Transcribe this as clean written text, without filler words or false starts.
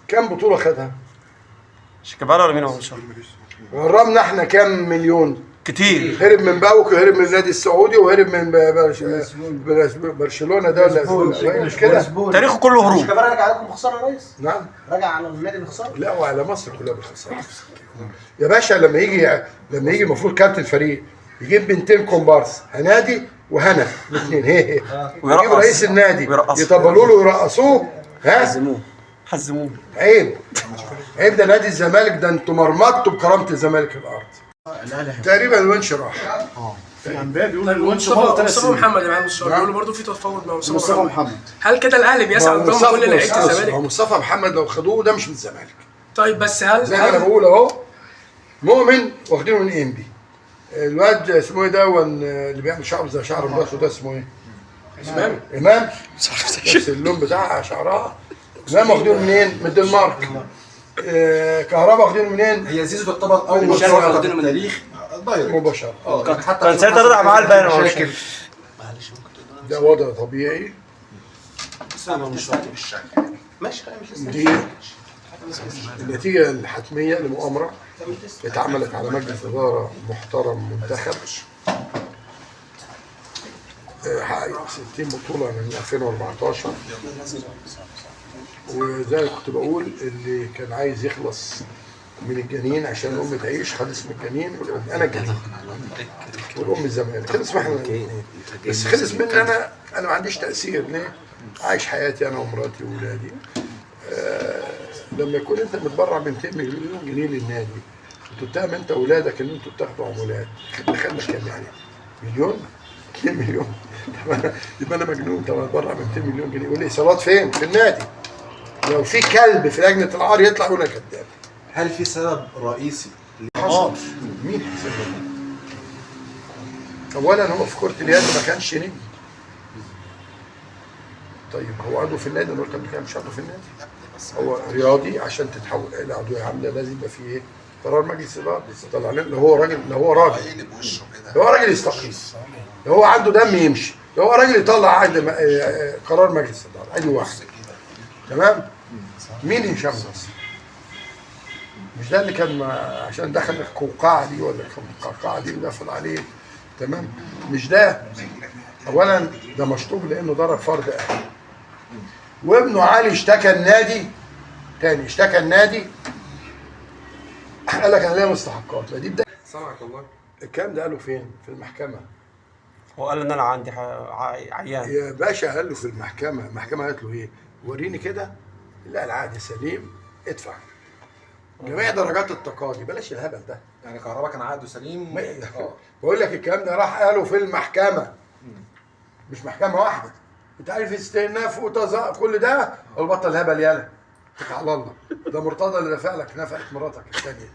كام بطوله خدها؟ شيكابالا ولا مين هو؟ مش عارف. غرمنا احنا كام مليون؟ كتير. هرب من باوك وهرب من النادي السعودي وهرب من برشلونه ده ولا مش كده؟ تاريخه كله هروب. شيكابالا راجع عليكم بخساره يا ريس؟ نعم. راجع على النادي بخساره؟ لا وعلى مصر كلها بالخساره. يا باشا لما يجي المفروض كابتن فريق يجيب بنتين كومبارس هنادي وهنا الاثنين هي يجيب رئيس النادي يطبلوا له ويرقصوه. ها حزموه. عيب ده نادي الزمالك، ده انتوا مرمطتوا بكرامه الزمالك الارض. تقريبا الونش راح. في انباء بيقول الونش فاضل 3 سنين. مصطفى محمد يا معلم السؤال بيقولوا برضه في تفاوض مع مصطفى محمد. هل كده الاهلي بيسعى قدام كل لعيبه الزمالك؟ مصطفى محمد لو خدوه ده مش من الزمالك. طيب بس هل زي ما انا بقول اهو، مؤمن واخدينه من انبي. الواد اسمه ايه ده اللي بيعمل شعر زي شعر مراته ده اسمه ايه؟ امام بس اللون بتاعها شعرها. امام واخدينه منين؟ من الدنمارك. كهربا واخدينه منين؟ هي زيزو تعتبر اول مش مشاركه واخدينه من التاريخ مباشرة. كان ساعتها رضع معاه البيان. مشاكل. ده وضع طبيعي. بس انا مش راضي بالشكل. ماشي خلينا مش لسه. دي النتيجة الحتمية لمؤامرة اتعملت على مجلس إدارة محترم منتخب حقق 60 بطولة من 2014. وزي ما كنت بقول اللي كان عايز يخلص من الجنين عشان الأم تعيش خد اسم الجنين والأم أنا الجنين والأم الزمالك خلص احنا الاثنين. بس خلص مني أنا ما عنديش تأثير. ليه؟ عايش حياتي أنا ومراتي وولادي. لما يكون أنت متبرع ب 200 مليون جنيه للنادي وتتهم أنت وولادك إن أنتوا بتاخدوا عمولات، دخلنا كام يعني؟ مليون؟ 2 مليون. يبقى أنا مجنون. طب أتبرع ب 200 مليون جنيه والإيصالات فين؟ في النادي. لو في كلب في لجنة العار يطلع يقول أنا كذاب. هل في سبب رئيسي؟ مين حسب؟ اولا هو في كرة اليد ما كانش نجم. طيب هو عضو في النادي؟ انا قلت قبل كده مش عضو في النادي. هو رياضي عشان تتحول الى عضويه عامله لازم يبقى فيه ايه؟ قرار مجلس اداره طلع لنا. لو هو راجل يستقيل. لو هو عنده دم يمشي. لو هو راجل يطلع قرار مجلس اداره ادي واحد. تمام؟ مين هشام نصر؟ مش ده اللي كان عشان دخل القوقعه دي ولا القوقعه دي ودخل عليه. تمام؟ مش ده. اولا ده مشطوب لانه ضرب فرد اهلي. وابنه علي اشتكى النادي تاني، اشتكى النادي قال لك انا ليا مستحقات. لا دي بدايه. سامعك والله. الكلام ده قاله فين؟ في المحكمه. هو قال ان انا عندي عيان يا باشا. قال له في المحكمه. المحكمه قالت له ايه؟ وريني كده. لا العقد سليم ادفع. جميع درجات التقاضي. بلاش الهبل ده. يعني كهربا كان عقده سليم. بقول لك الكلام ده راح قاله في المحكمه. مش محكمه واحده. انت عارف استئناف كل ده. قال بطل هبل يالا. اتكل على الله. ده مرتضى اللي دافع لك نفقه مراتك الثانيه.